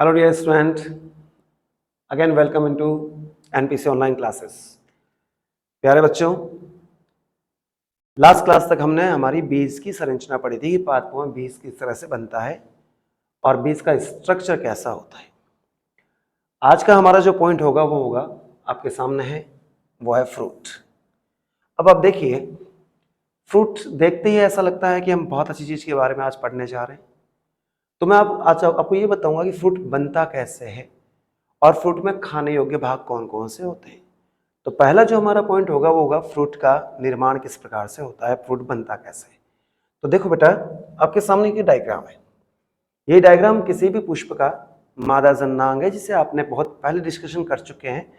Hello dear student, again welcome into NPC online classes। प्यारे बच्चों, last class तक हमने हमारी बीज की संरचना पढ़ी थी कि पादपों में बीज किस तरह से बनता है और बीज का स्ट्रक्चर कैसा होता है। आज का हमारा जो पॉइंट होगा वो होगा आपके सामने है, वो है फ्रूट। अब आप देखिए, फ्रूट देखते ही ऐसा लगता है कि हम बहुत अच्छी चीज़ के बारे में आज पढ़ने जा रहे हैं। तो मैं आज आपको ये बताऊंगा कि फ्रूट बनता कैसे है और फ्रूट में खाने योग्य भाग कौन कौन से होते हैं। तो पहला जो हमारा पॉइंट होगा वो होगा फ्रूट का निर्माण किस प्रकार से होता है, फ्रूट बनता कैसे है। तो देखो बेटा, आपके सामने की डायग्राम है। ये डायग्राम किसी भी पुष्प का मादा जन्नांग है, जिसे आपने बहुत पहले डिस्कशन कर चुके हैं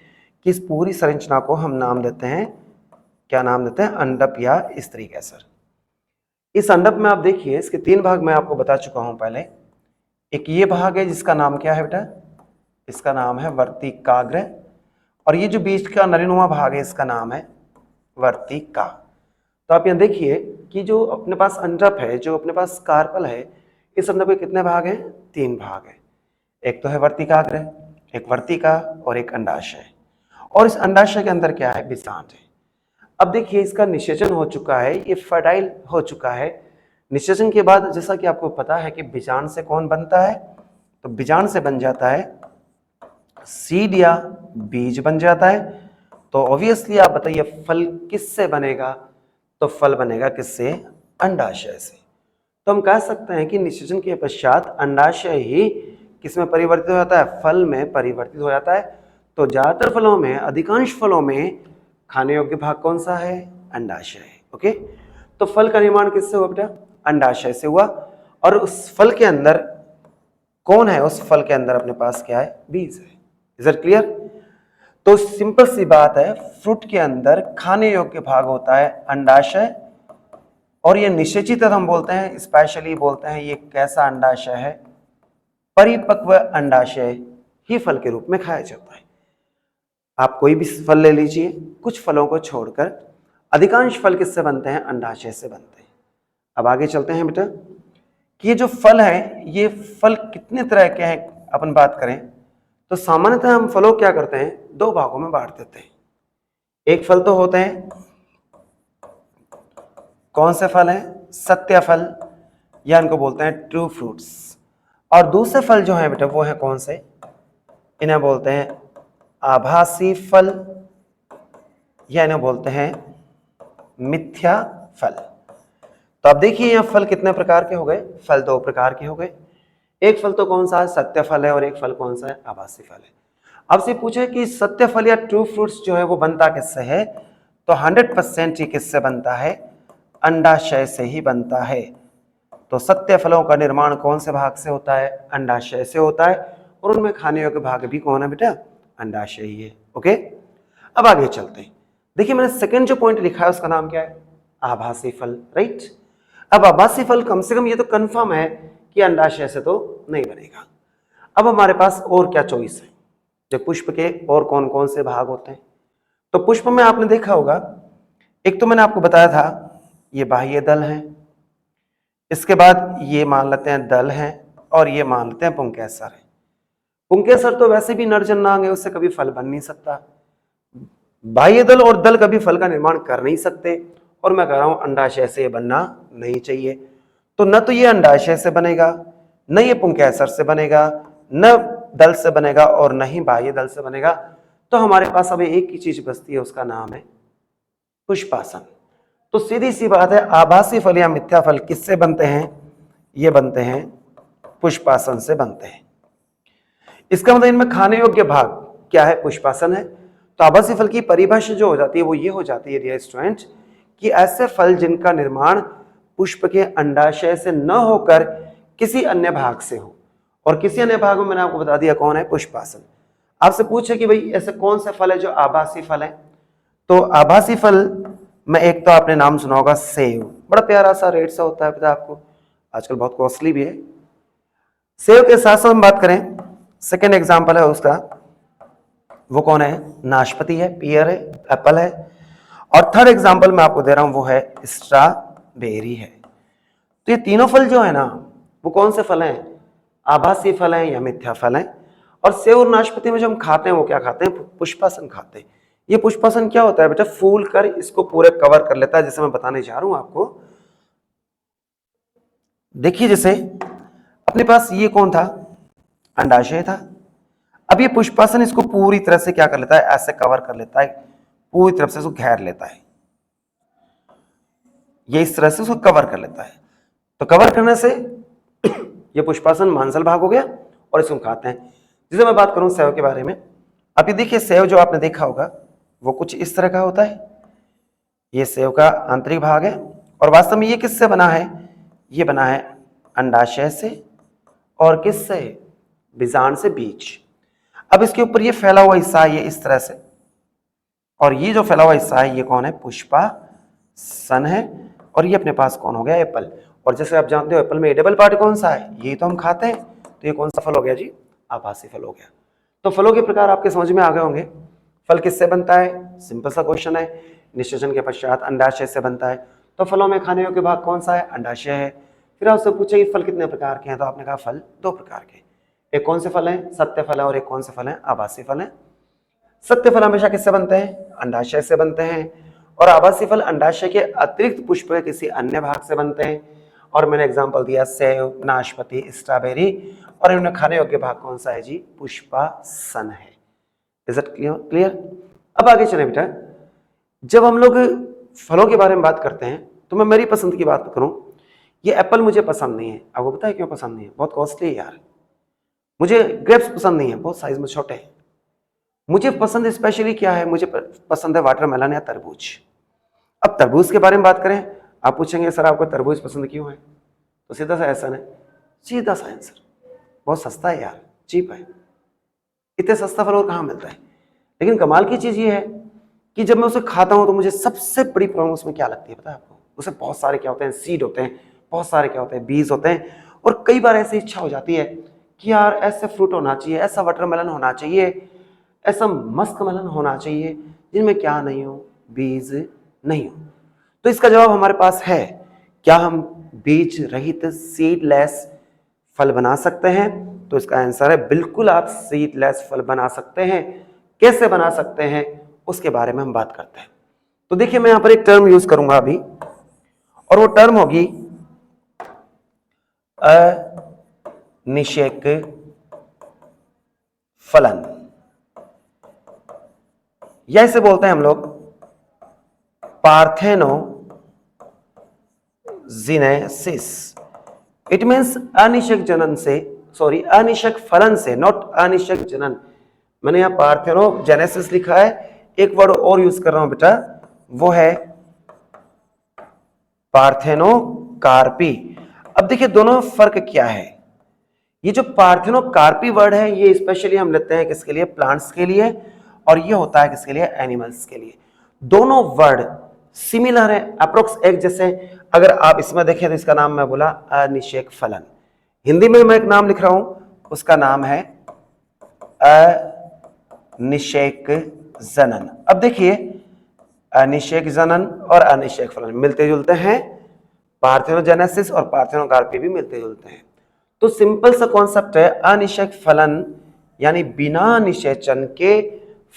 कि इस पूरी संरचना को हम नाम देते हैं, क्या नाम देते हैं, अंडप या स्त्री कैसर। इस अंडप में आप देखिए, इसके तीन भाग मैं आपको बता चुका हूं पहले। एक ये भाग है जिसका नाम क्या है बेटा, इसका नाम है वर्तिकाग्र, और ये जो बीज का नरीनुमा भाग है इसका नाम है वर्तिका। तो आप यहाँ देखिए कि जो अपने पास अंडप है, जो अपने पास कार्पल है, इस अंडप के कितने भाग हैं, तीन भाग हैं। एक तो है वर्तिकाग्र, एक वर्तिका और एक अंडाशय। और इस अंडाशय के अंदर क्या है, बीजांड है। अब देखिए, इसका निषेचन हो चुका है, ये फर्टाइल हो चुका है। निषेचन के बाद जैसा कि आपको पता है कि बीजांड से कौन बनता है, तो बीजांड से बन जाता है सीड या बीज बन जाता है। तो ऑब्वियसली आप बताइए फल किससे बनेगा, तो फल बनेगा किससे, अंडाशय से। तो हम कह सकते हैं कि निषेचन के पश्चात अंडाशय ही किसमें परिवर्तित हो जाता है, फल में परिवर्तित हो जाता है। तो ज्यादातर फलों में, अधिकांश फलों में खाने योग्य भाग कौन सा है, अंडाशय है। ओके, तो फल का निर्माण किससे हुआ बेटा, अंडाशय से हुआ। और उस फल के अंदर कौन है, उस फल के अंदर अपने पास क्या है, बीज है। Is it clear? तो सिंपल सी बात है, फ्रूट के अंदर खाने योग्य भाग होता है अंडाशय, और ये निषेचित हम बोलते हैं, स्पेशली बोलते हैं ये कैसा अंडाशय है, परिपक्व अंडाशय ही फल के रूप में खाया जाता है। आप कोई भी फल ले लीजिए, कुछ फलों को छोड़कर अधिकांश फल किससे बनते हैं, अंडाशय से बनते हैं। अब आगे चलते हैं बेटा कि ये जो फल है, ये फल कितने तरह के हैं अपन बात करें तो सामान्यतः हम फलों क्या करते हैं, दो भागों में बांट देते हैं। एक फल तो होते हैं, कौन से फल हैं, सत्य फल, या इनको बोलते हैं ट्रू फ्रूट्स। और दूसरे फल जो है बेटा वो है कौन से, इन्हें बोलते हैं आभासी फल, या इन्हें बोलते हैं मिथ्या फल। तो अब देखिए यहाँ फल कितने प्रकार के हो गए, फल दो प्रकार के हो गए। एक फल तो कौन सा है, सत्य फल है, और एक फल कौन सा है, आभासी फल है। आपसे पूछे कि सत्य फल या ट्रू फ्रूट्स जो है वो बनता किससे है, तो 100% ही किससे बनता है, अंडाशय से ही बनता है। तो सत्य फलों का निर्माण कौन से भाग से होता है, अंडाशय से होता है, और उनमें खाने योग्य भाग भी कौन है बेटा, अंडाशय ही है। ओके, अब आगे चलते हैं। देखिए मैंने सेकंड जो पॉइंट लिखा है उसका नाम क्या है, आभासी फल, राइट। अब आभासी फल कम से कम ये तो कंफर्म है कि अंडाशय से तो नहीं बनेगा। अब हमारे पास और क्या चॉइस है, जो पुष्प के और कौन कौन से भाग होते हैं। तो पुष्प में आपने देखा होगा, एक तो मैंने आपको बताया था ये बाह्य दल है, इसके बाद ये मान लेते हैं दल है, और ये मान लेते हैं पुंकेसर है। पुंकेसर तो वैसे भी नरजन्नांग है, उससे कभी फल बन नहीं सकता। बाह्य दल और दल कभी फल का निर्माण कर नहीं सकते, और मैं कह रहा हूं अंडाशय से बनना नहीं चाहिए। तो न तो ये अंडाशय से बनेगा, न ये पुंकेसर से बनेगा, न दल से बनेगा, और न ही बाह्य दल से बनेगा। तो हमारे पास अब एक ही चीज बचती है, उसका नाम है पुष्पासन। तो सीधी सी बात है, आभासी फल या मिथ्या फल किससे बनते हैं, ये बनते हैं पुष्पासन से बनते हैं। इसका मतलब इनमें खाने योग्य भाग क्या है, पुष्पासन है। तो आभासी फल की परिभाषा जो हो जाती है वो ये हो जाती है डियर स्टूडेंट, कि ऐसे फल जिनका निर्माण पुष्प के अंडाशय से न होकर किसी अन्य भाग से हो, और किसी अन्य भाग में मैंने आपको बता दिया कौन है, पुष्पासन। आपसे पूछे कि भाई ऐसे कौन से फल है जो आभासी फल है, तो आभासी फल में एक तो आपने नाम सुना होगा सेव, बड़ा प्यारा सा रेट सा होता है पता आपको, आजकल बहुत कॉस्टली भी है। सेव के साथ साथ हम बात करें, सेकेंड एग्जाम्पल है उसका, वो कौन है, नाशपाती है, पियर है, एप्पल है। और थर्ड एग्जाम्पल मैं आपको दे रहा हूं वो है स्ट्रॉबेरी है। तो ये तीनों फल जो है ना, वो कौन से फल हैं, आभासी फल हैं या मिथ्या फल हैं। और सेव और नाशपाती में जो हम खाते हैं वो क्या खाते हैं, पुष्पासन खाते हैं। ये पुष्पासन क्या होता है बेटा, फूल कर इसको पूरे कवर कर लेता है, जैसे मैं बताने जा रहा हूं आपको। देखिए जैसे अपने पास ये कौन था, अंडाशय था। अब ये पुष्पासन इसको पूरी तरह से क्या कर लेता है, ऐसे कवर कर लेता है, पूरी तरफ से इसको घेर लेता है, ये इस तरह से उसको कवर कर लेता है। तो कवर करने से ये पुष्पासन मांसल भाग हो गया और इसको हम खाते हैं। जैसे मैं बात करूं सेव के बारे में, अभी देखिए सेव जो आपने देखा होगा वो कुछ इस तरह का होता है, ये सेव का आंतरिक भाग है। और वास्तव में ये किससे बना है, ये बना है अंडाशय से और किससे, बीजांड से बीज। अब इसके ऊपर ये फैला हुआ हिस्सा है, ये इस तरह से, और ये जो फैला हुआ हिस्सा है ये कौन है, पुष्पासन है। और ये अपने पास कौन हो गया, एप्पल। और जैसे आप जानते हो एप्पल में एडिबल पार्ट कौन सा है, ये तो हम खाते हैं, तो ये कौन सा फल हो गया जी, आभासी फल हो गया। तो फलों के प्रकार आपके समझ में आ गए होंगे। फल किससे बनता है, सिंपल सा क्वेश्चन है। निषेचन के पश्चात अंडाशय से बनता है, तो फलों में खाने योग्य भाग कौन सा है, अंडाशय है। फिर आपसे पूछे फल कितने प्रकार के हैं, तो आपने कहा फल 2 प्रकार के। एक कौन से फल है, सत्य फल है, और एक कौन से फल है, आभासी फल है। सत्य फल हमेशा किससे बनते हैं, अंडाशय से बनते हैं, और आभासी फल अंडाशय के अतिरिक्त पुष्प के किसी अन्य भाग से बनते हैं। और मैंने एग्जांपल दिया सेव, नाशपाती, स्ट्रॉबेरी, और इनमें खाने योग्य भाग कौन सा है जी, पुष्पासन है। Is it clear? अब आगे चले बेटा, जब हम लोग फलों के बारे में बात करते हैं तो मैं मेरी पसंद की बात करूं, ये एप्पल मुझे पसंद नहीं है। आपको पता है क्यों पसंद नहीं है, बहुत कॉस्टली है यार। मुझे ग्रेप्स पसंद नहीं है, बहुत साइज में छोटे हैं। मुझे पसंद स्पेशली क्या है, मुझे पसंद है वाटरमेलन या तरबूज। अब तरबूज के बारे में बात करें, आप पूछेंगे सर आपको तरबूज पसंद क्यों है, तो सीधा सा आंसर है, सीधा सा आंसर, बहुत सस्ता है यार, चीप है। इतने सस्ता फल और कहाँ मिलता है। लेकिन कमाल की चीज ये है कि जब मैं उसे खाता हूं तो मुझे सबसे बड़ी प्रॉब्लम उसमें क्या लगती है पता है आपको, उसे बहुत सारे क्या होते हैं, सीड होते हैं, बहुत सारे क्या होते हैं, बीज होते हैं। और कई बार ऐसी इच्छा हो जाती है कि यार ऐसे फ्रूट होना चाहिए, ऐसा वाटरमेलन होना चाहिए, ऐसा मस्क मेलन होना चाहिए जिनमें क्या नहीं हो, बीज नहीं हो। तो इसका जवाब हमारे पास है, क्या हम बीज रहित सीडलेस फल बना सकते हैं, तो इसका आंसर है बिल्कुल, आप सीडलेस फल बना सकते हैं। कैसे बना सकते हैं उसके बारे में हम बात करते हैं। तो देखिए मैं यहां पर एक टर्म यूज करूंगा अभी, और वो टर्म होगी अनिषेक फलन, या इसे बोलते हैं हम लोग पार्थेनोजेनेसिस। इट मीन्स अनिषेक जनन से, सॉरी अनिषेक फलन से, नॉट अनिषेक जनन। मैंने यहां पार्थेनोजेनेसिस लिखा है, एक वर्ड और यूज कर रहा हूं बेटा, वो है पार्थेनोकार्पी। अब देखिए दोनों में फर्क क्या है। ये जो पार्थेनोकार्पी वर्ड है ये स्पेशली हम लेते हैं किसके लिए, प्लांट्स के लिए, और ये होता है किसके लिए, एनिमल्स के लिए। दोनों वर्ड सिमिलर है, अप्रोक्स एक जैसे। अगर आप इसमें देखें तो इसका नाम मैं बोला अनिषेक फलन, हिंदी में मैं एक नाम लिख रहा हूं, उसका नाम है अनिषेक जनन। अब देखिए अनिषेक जनन और अनिषेक फलन मिलते जुलते हैं, पार्थेनोजेनेसिस और पार्थेनोकार्पी भी मिलते जुलते हैं। तो सिंपल सा कॉन्सेप्ट है, अनिषेक फलन यानी बिना निषेचन के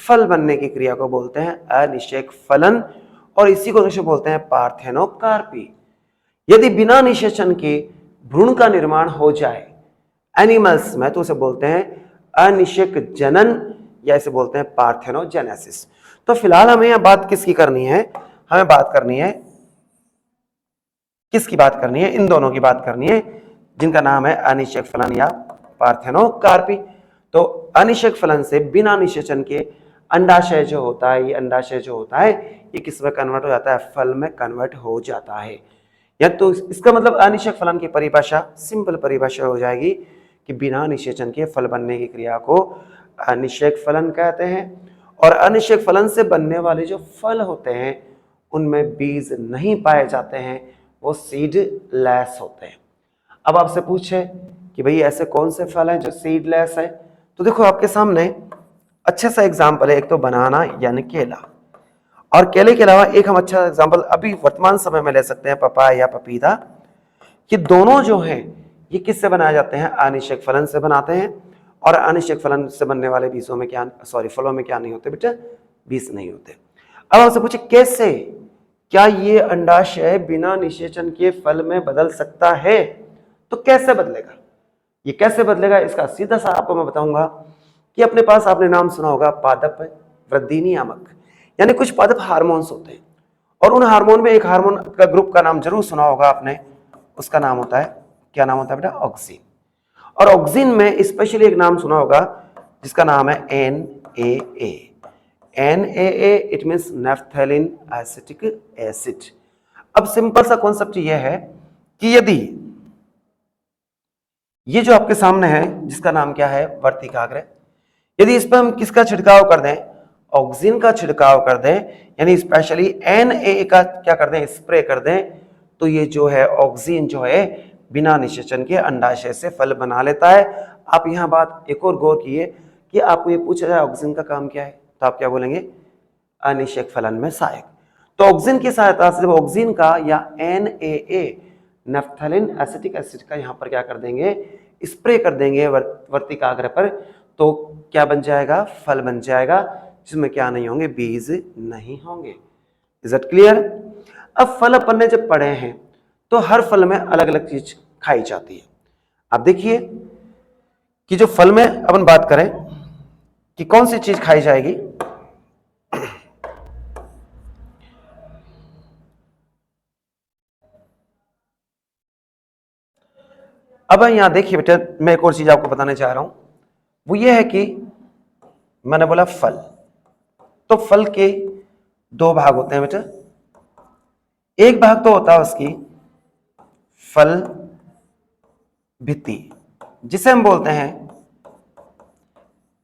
फल बनने की क्रिया को बोलते हैं अनिषेक फलन, और इसी को दोस्तों बोलते हैं पार्थेनोकार्पी। यदि बिना निषेचन के भ्रूण का निर्माण हो जाए एनिमल्स में, तो उसे बोलते हैं अनिषेक जनन, या इसे बोलते हैं पार्थेनोजेनेसिस। तो फिलहाल हमें यह बात किसकी करनी है, हमें बात करनी है, किसकी बात करनी है, इन दोनों की बात करनी है, जिनका नाम है अनिषेक फलन या पार्थेनोकार्पी। तो अनिषेक फलन से बिना निषेचन के अंडाशय जो होता है, ये अंडाशय जो होता है ये किस में कन्वर्ट हो जाता है, फल में कन्वर्ट हो जाता है। या तो इसका मतलब अनिषेक फलन की परिभाषा, सिंपल परिभाषा हो जाएगी कि बिना निषेचन के फल बनने की क्रिया को अनिषेक फलन कहते हैं। और अनिषेक फलन से बनने वाले जो फल होते हैं उनमें बीज नहीं पाए जाते हैं, वो सीडलेस होते हैं। अब आपसे पूछे कि भाई ऐसे कौन से फल हैं जो सीडलेस है, तो देखो आपके सामने अच्छे सा एग्जाम्पल है, एक तो बनाना यानी केला, और केले के अलावा एक हम अच्छा एग्जाम्पल अभी वर्तमान समय में ले सकते हैं, पपाया या पपीता। ये दोनों जो हैं ये किससे बनाए जाते हैं? अनिश्चयक फलन से बनाते हैं। और अनिश्चयक फलन से बनने वाले बीजों में क्या, फलों में क्या नहीं होते बेटा? बीज नहीं होते। अब आपसे पूछे कैसे, क्या ये अंडाशय बिना निषेचन के फल में बदल सकता है? तो कैसे बदलेगा? ये कैसे बदलेगा इसका सीधा सा आपको मैं बताऊंगा कि अपने पास आपने नाम सुना होगा पादप वृद्धि नियामक, यानी कुछ पादप हार्मोन्स होते हैं और उन हार्मोन में एक हार्मोन का ग्रुप का नाम जरूर सुना होगा आपने, उसका नाम होता है, क्या नाम होता है बेटा? ऑक्सीन। और ऑक्सीन में स्पेशली एक नाम सुना होगा जिसका नाम है NAA। NAA it means naphthalene acetic acid. अब सिंपल सा कॉन्सेप्ट यह है कि यदि ये जो आपके सामने है जिसका नाम क्या है? वर्तिकाग्र, यदि इस पर हम किसका छिड़काव कर दें? ऑक्सीन का छिड़काव कर दें, यानी स्पेशली NAA का क्या कर दें? स्प्रे कर दें, तो ये जो है ऑक्सीन जो है बिना निषेचन के अंडाशय से फल बना लेता है। आप यहां बात एक और गौर कीजिए कि आपको ये पूछा जाए ऑक्सीन का काम क्या है, तो आप क्या बोलेंगे? अनिषेक फलन में सहायक। तो ऑक्सीन की सहायता से जब ऑक्सीन का या NAA नैफ्थेलिन एसिटिक एसिड का यहां पर क्या कर देंगे? स्प्रे कर देंगे वर्तिकाग्र पर, तो क्या बन जाएगा? फल बन जाएगा जिसमें क्या नहीं होंगे? बीज नहीं होंगे। Is it clear? अब फल अपन ने जब पढ़े हैं तो हर फल में अलग अलग चीज खाई जाती है। अब देखिए कि जो फल में अपन बात करें कि कौन सी चीज खाई जाएगी, अब यहां देखिए बेटा, मैं एक और चीज आपको बताने चाह रहा हूं, वो ये है कि मैंने बोला फल, तो फल के दो भाग होते हैं बेटा। एक भाग तो होता है उसकी फल भित्ति, जिसे हम बोलते हैं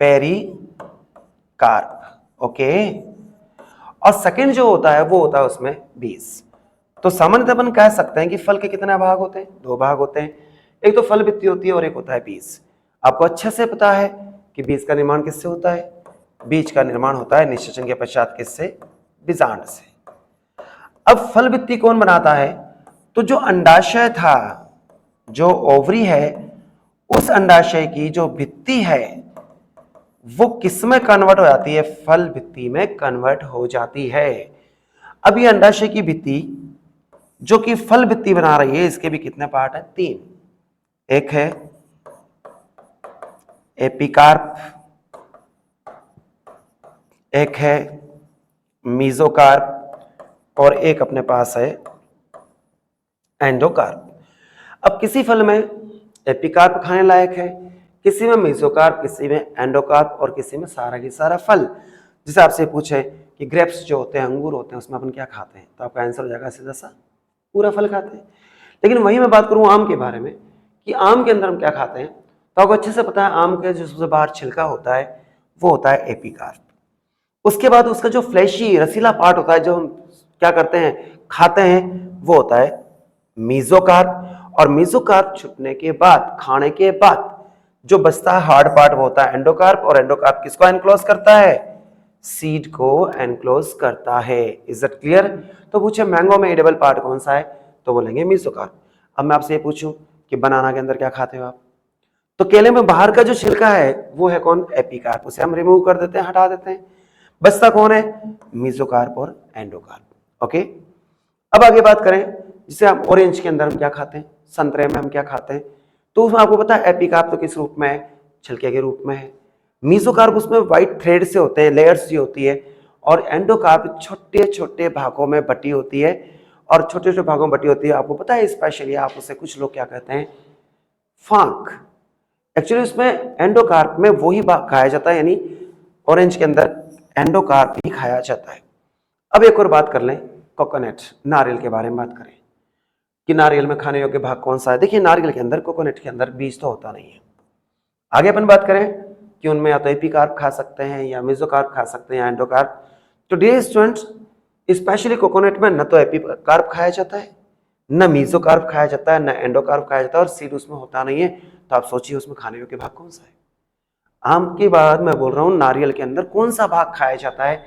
पेरिकार्प। ओके। और सेकंड जो होता है वो होता है उसमें बीज। तो सामान्यतः अपन कह सकते हैं कि फल के कितने भाग होते हैं? दो भाग होते हैं। एक तो फल भित्ति होती है और एक होता है बीज। आपको अच्छे से पता है कि बीज का निर्माण किससे होता है? बीज का निर्माण होता है निषेचन के पश्चात किससे? बीजांड से। अब फल भित्ति कौन बनाता है? तो जो अंडाशय था, जो ओवरी है, उस अंडाशय की जो भित्ति है वो किस में कन्वर्ट हो जाती है? फल भित्ति में कन्वर्ट हो जाती है। अब ये अंडाशय की भित्ति जो कि फल भित्ति बना रही है, इसके भी कितने पार्ट हैं? 3। एक है एपिकार्प, एक है मीजोकार्प और एक अपने पास है एंडोकार्प। अब किसी फल में एपिकार्प खाने लायक है, किसी में मीजोकार्प, किसी में एंडोकार्प और किसी में सारा की सारा फल। जैसे आपसे पूछे कि ग्रेप्स जो होते हैं, अंगूर होते हैं, उसमें अपन क्या खाते हैं, तो आपका आंसर हो जाएगा सीधा सा पूरा फल खाते हैं। लेकिन वही मैं बात करूं आम के बारे में कि आम के अंदर हम क्या खाते हैं, तो आपको अच्छे से पता है आम के जो सबसे बाहर छिलका होता है वो होता है एपिकार्प। उसके बाद उसका जो फ्लैशी रसीला पार्ट होता है, जो हम क्या करते हैं, खाते हैं, वो होता है मीजोकार्प। और मीजोकार्प छुटने के बाद, खाने के बाद जो बचता है हार्ड पार्ट वो होता है एंडोकार्प। और एंडोकार्प किसको एनक्लोज करता है? सीड को एनक्लोज करता है। Is it clear? तो पूछे मैंगो में एडिबल पार्ट कौन सा है, तो बोलेंगे मीजोकार्प। अब मैं आपसे ये पूछूं कि बनाना के अंदर क्या खाते हो आप, तो केले में बाहर का जो छिलका है वो है कौन? एपिकार्प। उसे हम रिमूव कर देते हैं, हटा देते हैं। बचता कौन है? मीजोकार्प और एंडोकार्प। ओके। अब आगे बात करें, जिसे हम ऑरेंज के अंदर हम क्या खाते हैं, संतरे में हम क्या खाते हैं, तो उसमें आपको पता है एपिकार्प तो किस रूप में है? छिलके के रूप में है। मीजोकार्प उसमें व्हाइट थ्रेड से होते हैं, लेयर्स सी होती है। और एंडोकार्प छोटे छोटे भागों में बटी होती है। और छोटे छोटे भागों में बटी होती है, आपको पता है स्पेशली आप उसे कुछ लोग क्या कहते हैं? फांक। एक्चुअली उसमें एंडोकार्प में वही भाग खाया जाता है, यानी ऑरेंज के अंदर एंडोकार्प ही खाया जाता है। अब एक और बात कर लें, कोकोनट, नारियल के बारे में बात करें कि नारियल में खाने योग्य भाग कौन सा है। देखिए नारियल के अंदर, कोकोनट के अंदर बीज तो होता नहीं है। आगे अपन बात करें कि उनमें या तो एपिकार्प खा सकते हैं या मेसोकार्प खा सकते हैं या एंडोकार्प। तो डियर स्टूडेंट्स, स्पेशली कोकोनट में न तो एपिकार्प खाया जाता है, न मेसोकार्प खाया जाता है, न एंडोकार्प खाया जाता है, और सीड उसमें होता नहीं है। तो आप सोचिए उसमें खाने योग्य भाग कौन सा है। आम के बाद मैं बोल रहा हूं नारियल के अंदर कौन सा भाग खाया जाता है,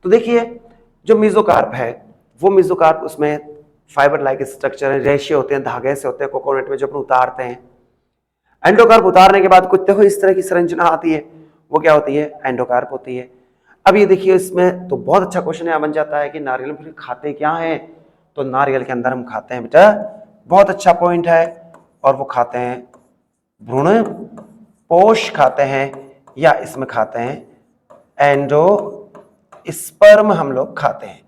तो देखिए जो मेसोकार्प है वो मेसोकार्प, उसमें फाइबर लाइक स्ट्रक्चर है, रेशे होते हैं, धागे से होते हैं कोकोनट में जो अपन उतारते हैं। एंडोकार्प उतारने के बाद कुछ देखो इस तरह की संरचना आती है, वो क्या होती है? एंडोकार्प होती है। अब ये देखिए इसमें तो बहुत अच्छा क्वेश्चन यहाँ बन जाता है कि नारियल में फिर खाते क्या हैं? तो नारियल के अंदर हम खाते हैं बेटा, बहुत अच्छा पॉइंट है, और वो खाते हैं भ्रूण पोष खाते हैं, या इसमें खाते हैं एंडोस्पर्म हम लोग खाते हैं।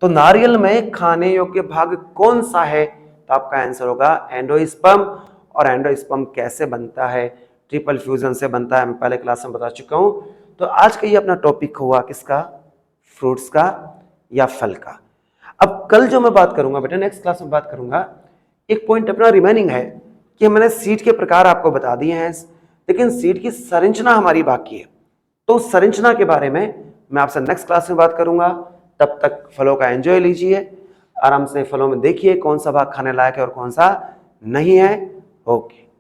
तो नारियल में खाने योग्य भाग कौन सा है? तो आपका आंसर होगा एंडोस्पर्म। और एंडोस्पर्म कैसे बनता है? ट्रिपल फ्यूजन से बनता है, मैं पहले क्लास में बता चुका हूं। तो आज का ये अपना टॉपिक हुआ किसका? फ्रूट्स का या फल का। अब कल जो मैं बात करूंगा बेटा, नेक्स्ट क्लास में बात करूंगा, एक पॉइंट अपना रिमेनिंग है कि मैंने सीड के प्रकार आपको बता दिए हैं, लेकिन सीड की संरचना हमारी बाकी है। तो संरचना के बारे में मैं आपसे नेक्स्ट क्लास में बात करूंगा। तब तक फलों का एंजॉय लीजिए, आराम से फलों में देखिए कौन सा भाग खाने लायक है और कौन सा नहीं है। ओके।